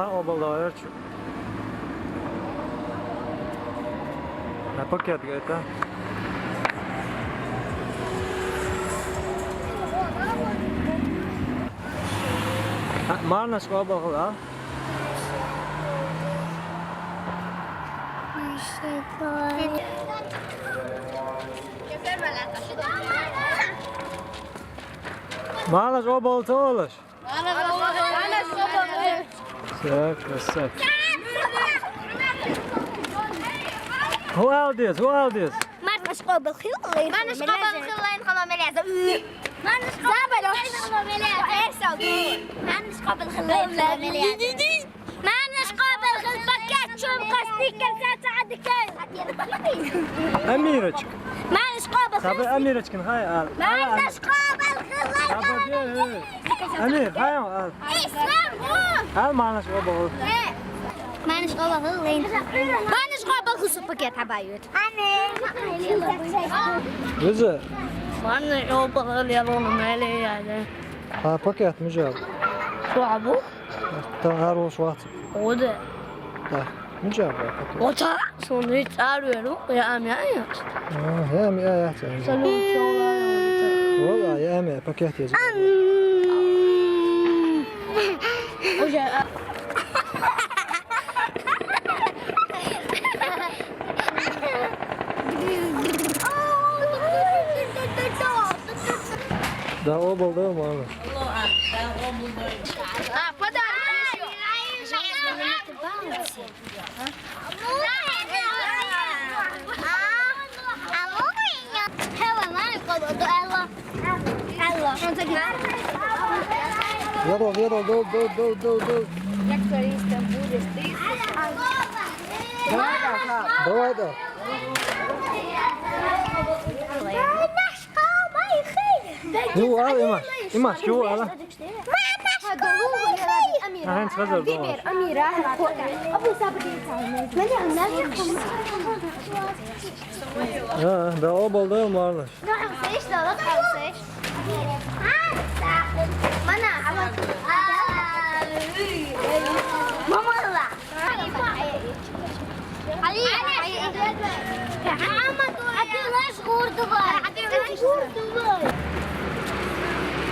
Mar obaldalar. Na paket gata. Mar na skobal. Malas obal tolas. Sek. Hoe oud is? Maar het is gewoon begin. Maar het is gewoon begin gewoon met lezen. Maar het is gewoon begin gewoon met lezen. Eerst al doen. Maar het is gewoon begin gewoon met lezen. Maar het is gewoon begin pakket zo'n kastikker zetten aan de keuken. Amirочка. Maar het is gewoon begin. Tabii Amirочка, hay al. Maar het is gewoon begin. Amir, hay al. Islam. Al malas obal. Maar het is gewoon begin. Maar het is gewoon begin zo'n pakket hebben uit. Güzel. Man jag bara lever med det. Ha paket mücab. صعبه Ta her o swat. وده Ta mücab paket. وتا صوني تعالوا يا أمي أيات Ha mi ayat. سلام شغلة Vallahi ya mi paket yazıyor. وجاء Da obal da mı abi? Wiadomo, do. Jak to jestem, budesz ty? Давай da. Jo al imaš, jo al. Ha hens hazır da. Ya da obal da mı arlaş?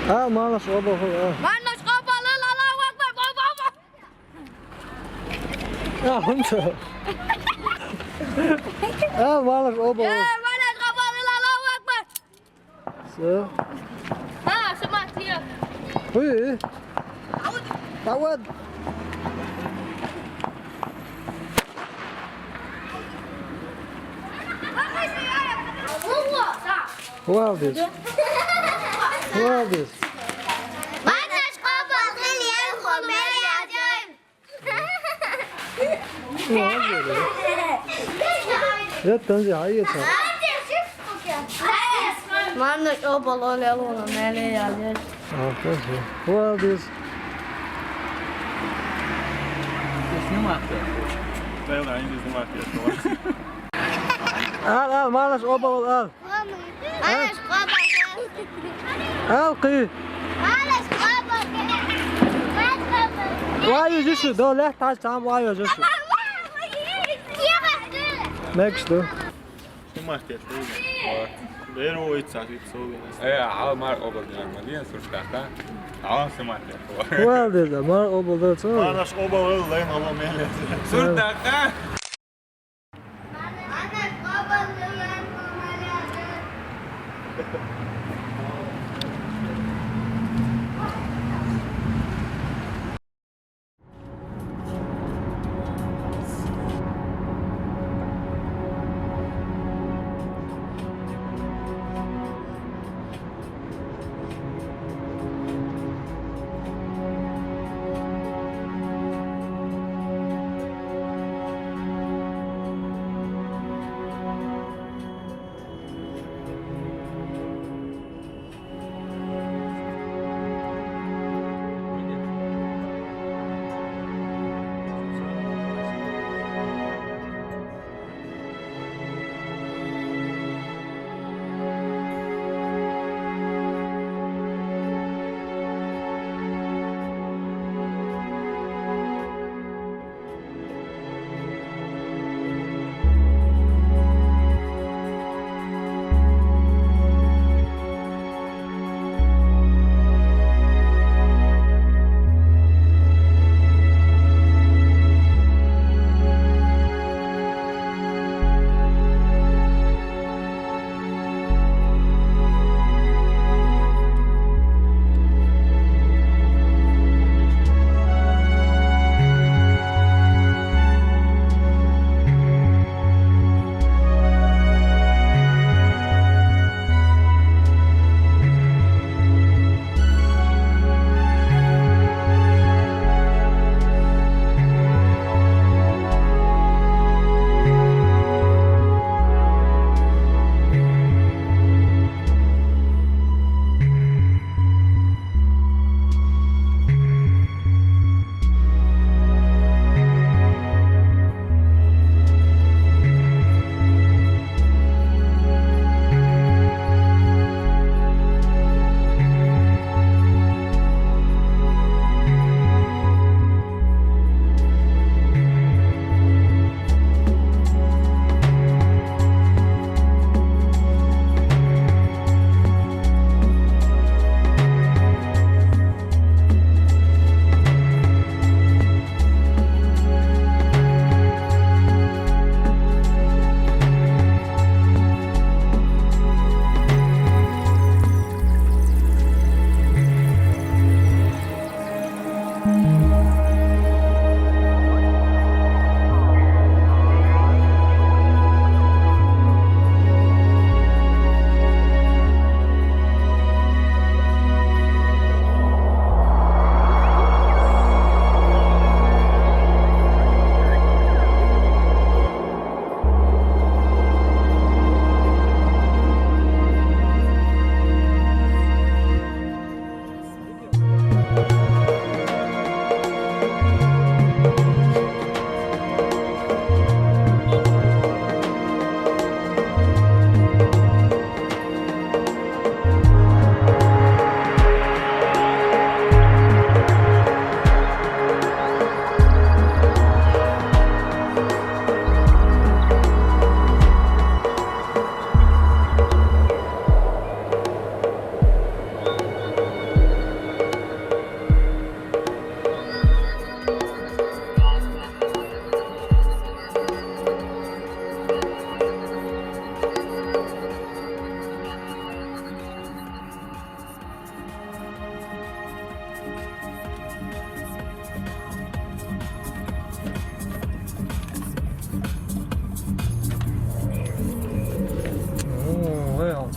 Ha malas obal ha. Manas kapalı Allahu Ekber baba. Ya hunter. Ha malas obal. Manas kapalı Allahu Ekber. So. Ha semat dia. Hui. Tawad. Who are this? Who are this? Ne oluyor? Ya tanzi hayır sen. Manas kapalı Allahu Ekber. Arkadaşlar. Who are this? Al malas obal al. Al kıyı. Vay yüzüsü. Do leh taş tam vay yüzüsü. Next do. Semahteet Vero itse asiassa Mar obal diye suçlarda. Tamam semahteet. Who are this? Mar obal da çok. Manas obal lain Allah mehle. Suçlarda.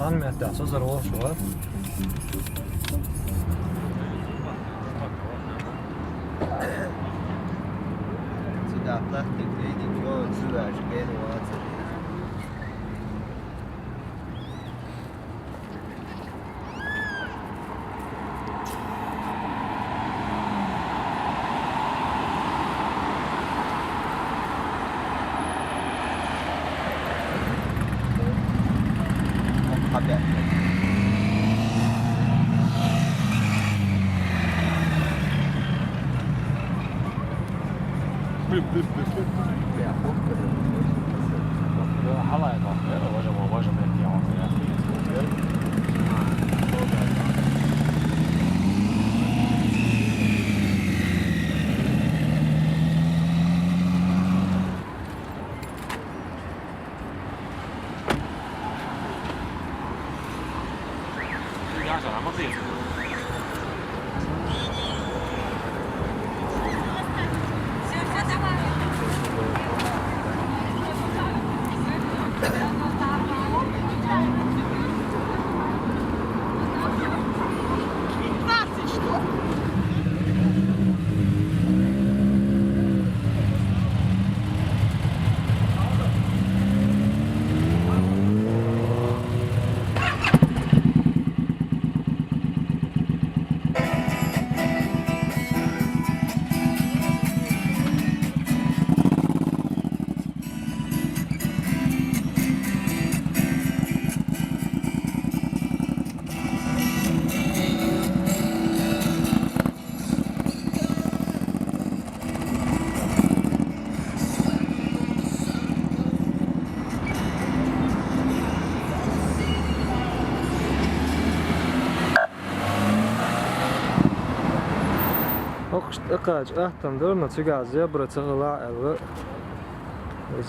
tanımayat ya, sözler olmuş var. Silahlar tekleydik, yol sürer, geri vazir. Haber. Halaya kalkıyor, hocam ettiği اقاج اهتم دورنا تقع زبرة تغلع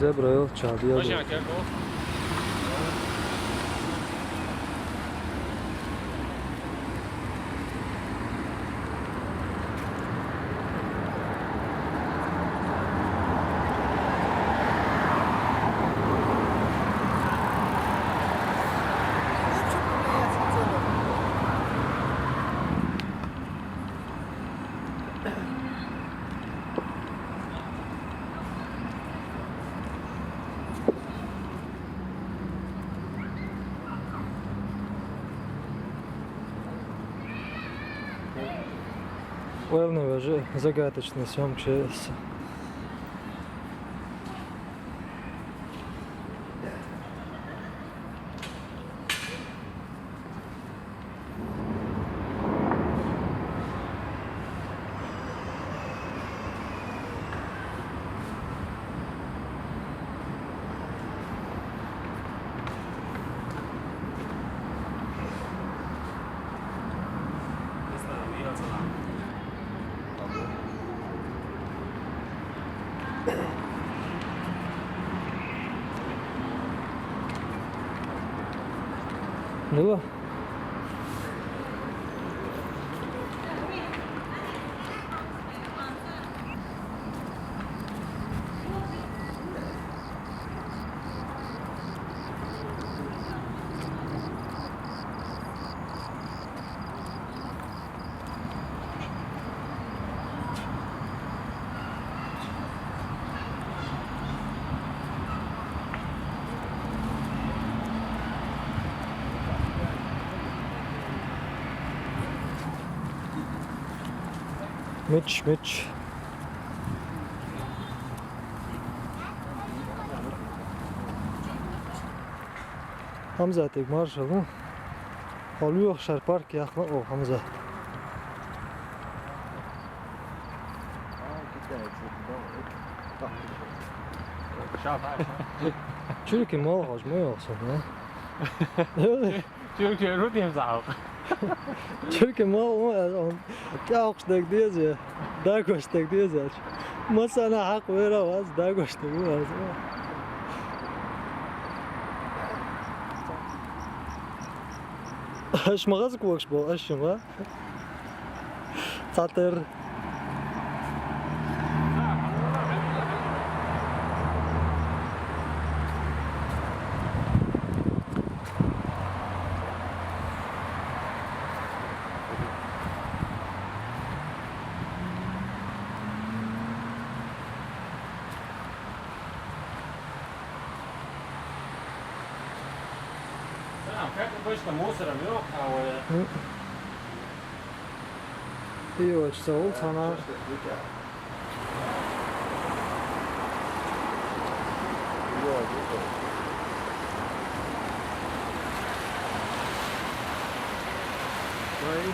زبرة يوتشا ديالو Уэлны уже загадочный съемки. Ну, Mitch. Hamza tek marshal mı? Oluyor şer park yakma o Hamza. Çünkü mal hacmı yoksa ne? Çünkü rút em dạo. Çünkü mal o kalkıştık diyoruz ya. Daha koştuk diyoruz ya. Masana hak veremez. Daha koştuk diyoruz. Aş mağaz koş bu aşıma. Satır. Başka mosram yok. İyi işte ol sana. Vay.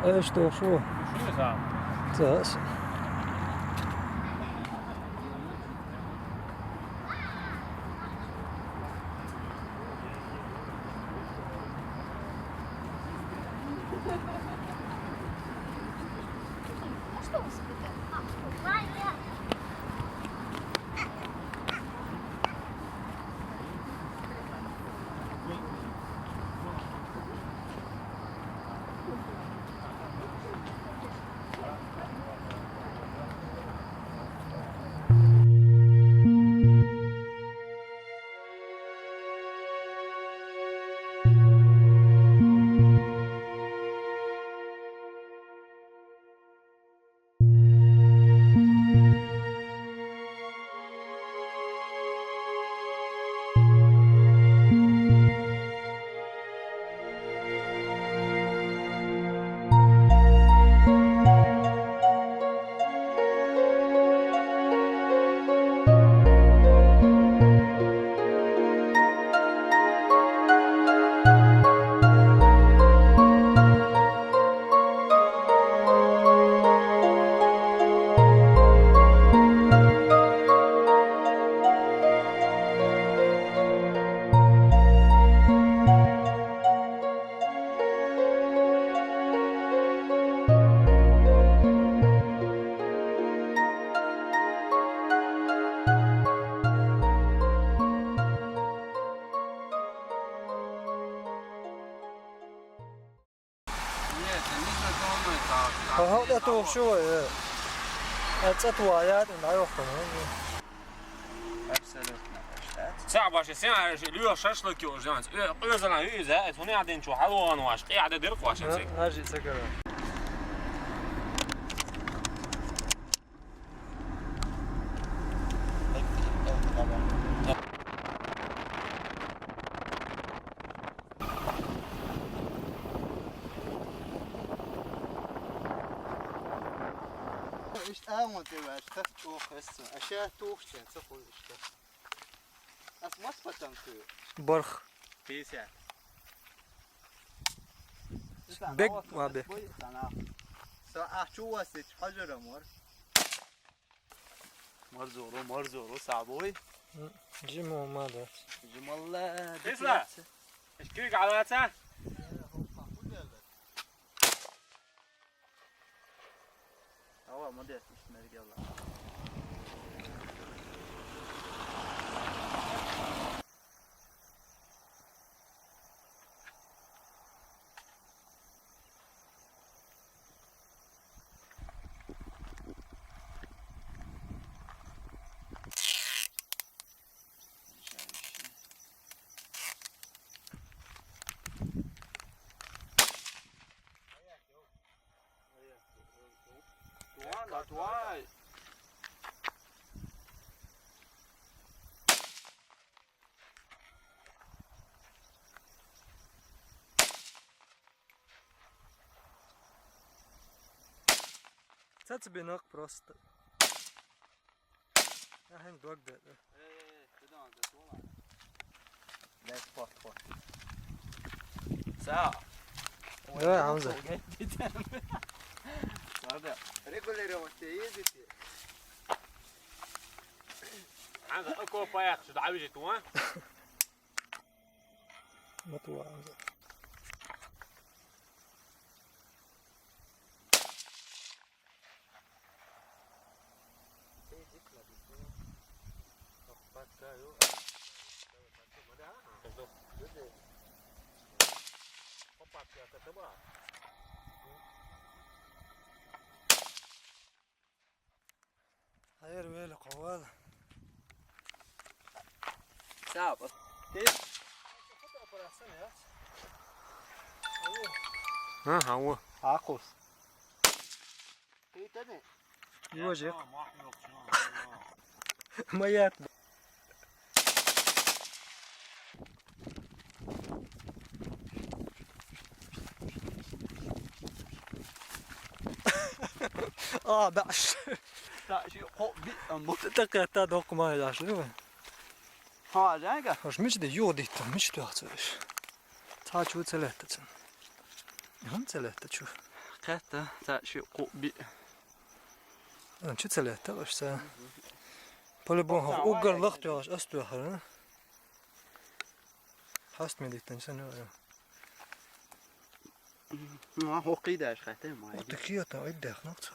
ايش تو شو؟ Şunu sağ. تاس. هذا تو شو أتصدوا يا لا يخون. صعب عشان ساعة اليوم شاشلك يوجعان. قيزنا يوزع. هنا قاعدين شو حلوان واش. قاعد درق واش نسي. هاجي سكرة. İşte ağın diyor işte çok hızlı. Aşağı tuğuşça sıfır işte. Asmas patan diyor. برخ. Piyasa. بيج ما بيج. ساعة شو واسط حجر مر. مرزورو صعبوي. جيمو ماذا؟ جمال تسلا. ايش كيك على هاتها؟ هوا ما ديت مش مرق يلا. That's why. Цацбинок просто. Я хэнг дог да. That's what. Sağ. Да, Хамза. Sağda. Регулировать ездите. عندك اكو بايخ شو دعوجت وين؟ مطوع Хамза. Hayır böyle koval. Sağ. ها هو Акус. Ты тани. Yojik. Mayat. Baş. Ta şu hop bir bu. Takata dokuma ilaç değil mi? Ha, renga. Hoş müç de yodit, müç de açmış. Ta çu çelette. Yan çelette çu. Katta ta şu hop bir. Lan çu çelette başta. Polibon ha ugarlıq diyor, as diyor ha. Hast mir dit sen ne? Ma hoqida ايش خاطر ما. O tekiyata iddah nokta.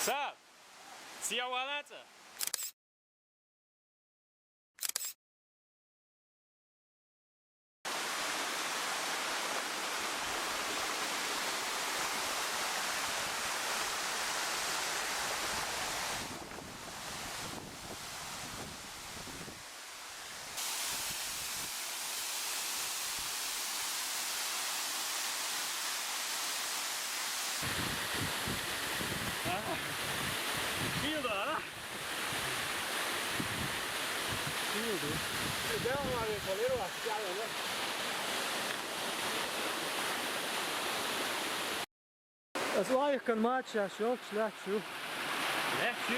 Sağ. Siyavalaca. Es war eigentlich kein Match, ja, schon schlecht, schon. Left you.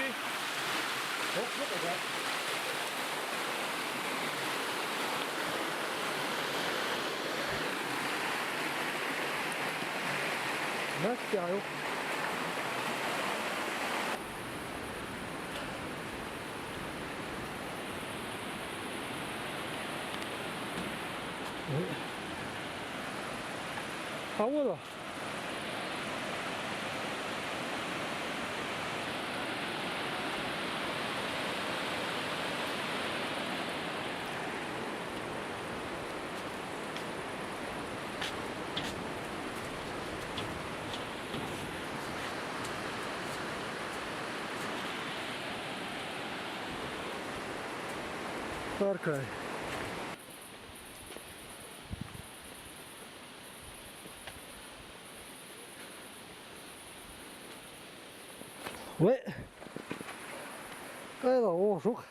Möchte ja auch. Хавода. Паркай. Ой, это ошук.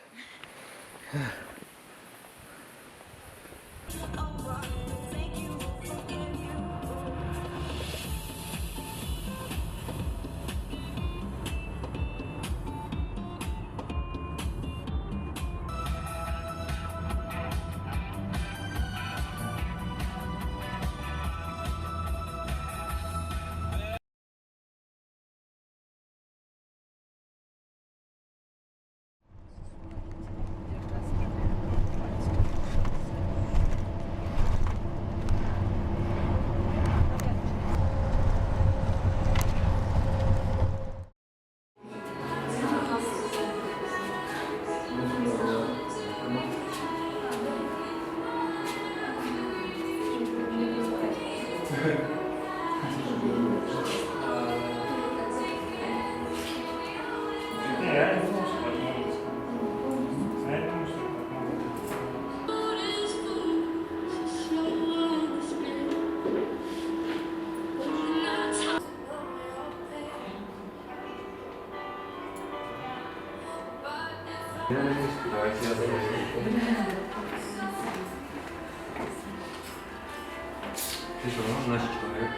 Ты что, наш человек?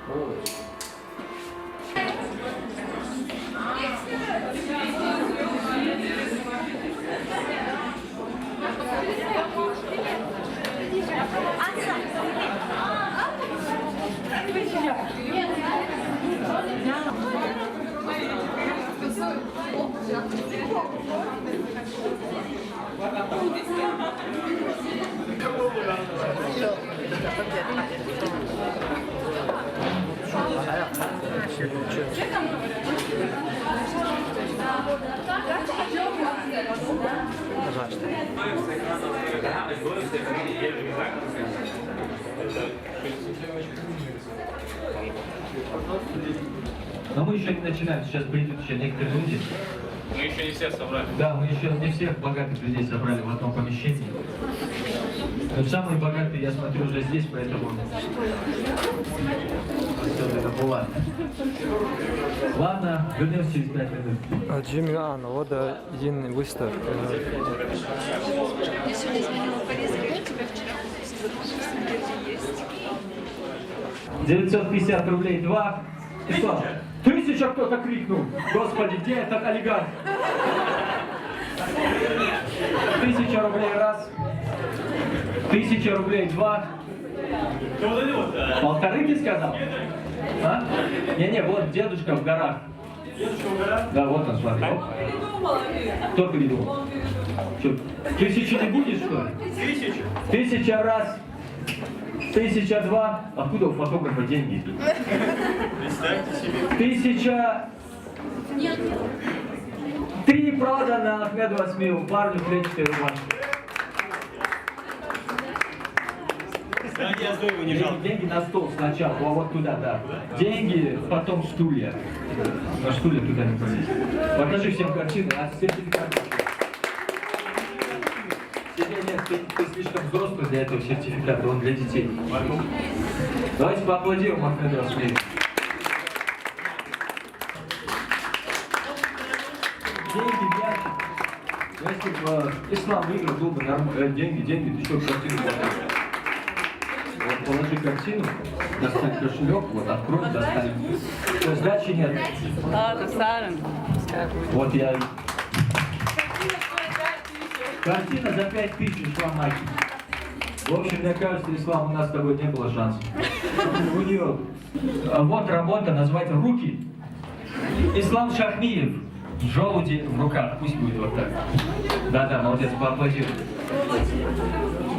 Молодец. Но мы еще не начинаем, сейчас придут еще некоторые люди. Мы еще не всех собрали. Да, мы еще не всех богатых людей собрали в одном помещении. Но самые богатые, я смотрю, уже здесь, поэтому... Все, это было. Ладно, вернемся через 5 минут. Джимми Ан, вот один выставка. Я сегодня звонила порезать, у тебя вчера есть. 950 рублей 2. Ислам, 1000 кто-то крикнул. Господи, где этот олигарх? 1000 рублей раз. 1000 рублей 2. Полторы ты сказал? А? Не, вот дедушка в горах. Дедушка в горах? Да, вот он, смотри. Кто придумал? Что, 1000 не будешь, что ли? 1000. 1000 раз. 1002. Откуда у фотографа деньги? Представьте себе. 1003 продано Ахмеду Асмилу, парню клетчатой рубашки. Деньги на стол сначала, вот туда, да. Деньги, потом стулья. На стулья туда не полезет. Покажи всем картины, а сертификат. Нет, ты слишком взрослый для этого сертификата, он для детей. Давайте поаплодируем Ахмеду Асмилу. Деньги, мячик. Если бы ислам выиграл, был бы нормально. Деньги, ты что, картину положи? Вот положи картину, достань кошелек, вот открой, достань. Все, сдачи нет. Ладно, Сарен. Вот я... Картина за 5000, Ислам Майки. В общем, мне кажется, Ислам, у нас с тобой не было шансов. У нее... Вот работа, назвать руки. Ислам Шахмиев. Желуди в руках, пусть будет вот так. Да, молодец, поаплодируй.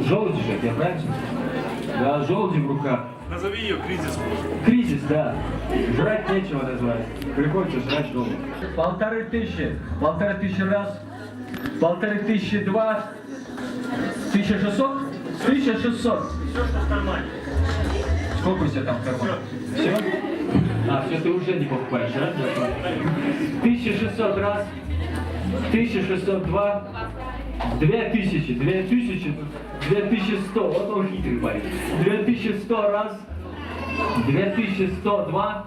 Желуди же, я правильно? Да, желуди в руках. Назови ее кризис. Кризис, да. Жрать нечего назвать. Приходится жрать желудь. 1500. 1500 раз. 1502. 1600? 1600. Все, что в кармане. Сколько у тебя там в кармане? Все? А, все, ты уже не покупаешь, да? 1600 раз. 1602. 2000. 2000. 2100. Вот он хитрый парень. 2100 раз. 2102.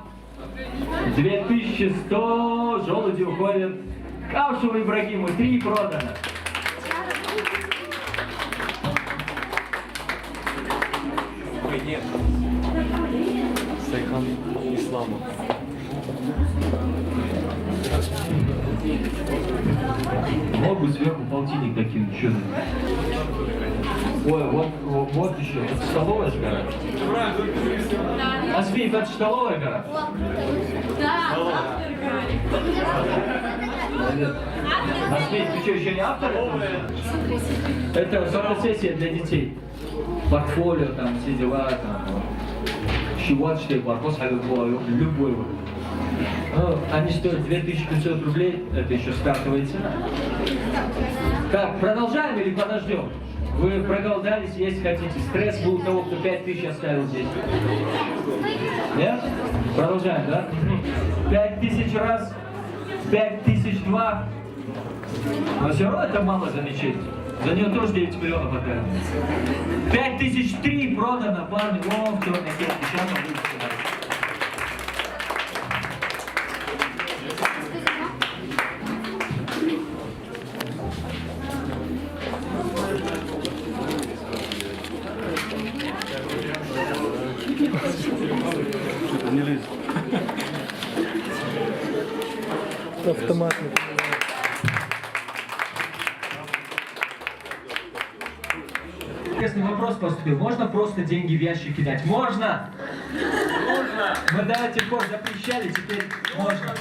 2100. Желуди уходят. Каушеву Ибрагиму. 3 продано. Нет. Сайхан Ислама. Мог бы сверху полтинник докинуть, что ты? Ой, вот еще. Это столовая гора? Асфиев, это столовая гора? Асфиев, ты что, еще не автор? Это фотосессия для детей. Портфолио, там, все дела, там. Щеватштейн, вопрос, любой вот. Ну, они стоят 2500 рублей, это еще стартовая цена. Так, продолжаем или подождем? Вы проголодались, если хотите. Стресс был у того, кто 5000 оставил здесь. Нет? Продолжаем, да? 5000 раз, 5002. Но все равно это мало за мечеть. За нее тоже 9 миллионов отдали. 5003 продано, парни, вон в черной сетке. Сейчас он будет сюда. Автоматный. Интересный вопрос поступил. Можно просто деньги в ящик кидать? Можно! Можно! Мы до этих пор запрещали, теперь можно.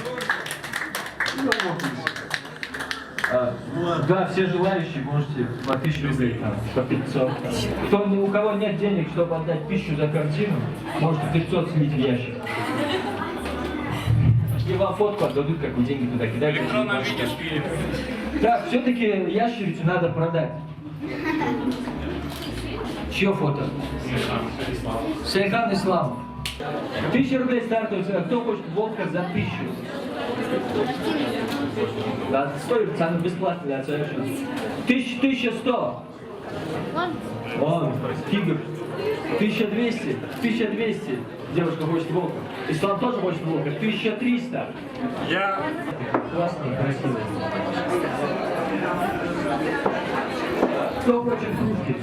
Да, все желающие можете по 1000 рублей, там, по 500. У кого нет денег, чтобы отдать 1000 за картину, можете 500 слить в ящик. И вам фотку отдадут, как вы деньги туда кидаете. Электронное видео. Так, все-таки ящерицу надо продать. Чье фото? Сайхан Исламов. 1000 рублей стартовая цена. Кто хочет водка за 1000? Да, стоит, цена бесплатная, да, совершенно. 1100. Вон, тигр. 1200. 1200. Девушка хочет волка. Ислам тоже хочет волка. 1300. Я... Классный, красивый. Кто хочет кружки?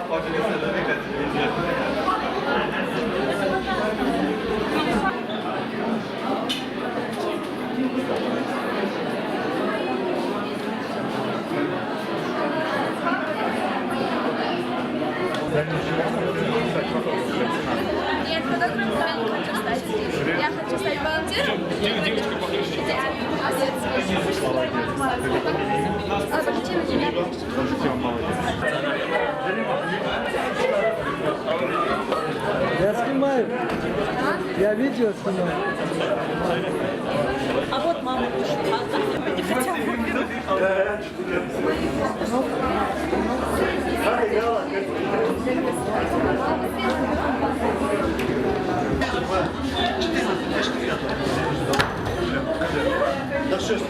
Вот здесь, Нет, фотограф я не хочу стать. Я хочу стать волонтером. Девочка покажите. А зачем тебе? Я снимаю. Я видео снимаю. А вот мама вышла. Да что ж ты?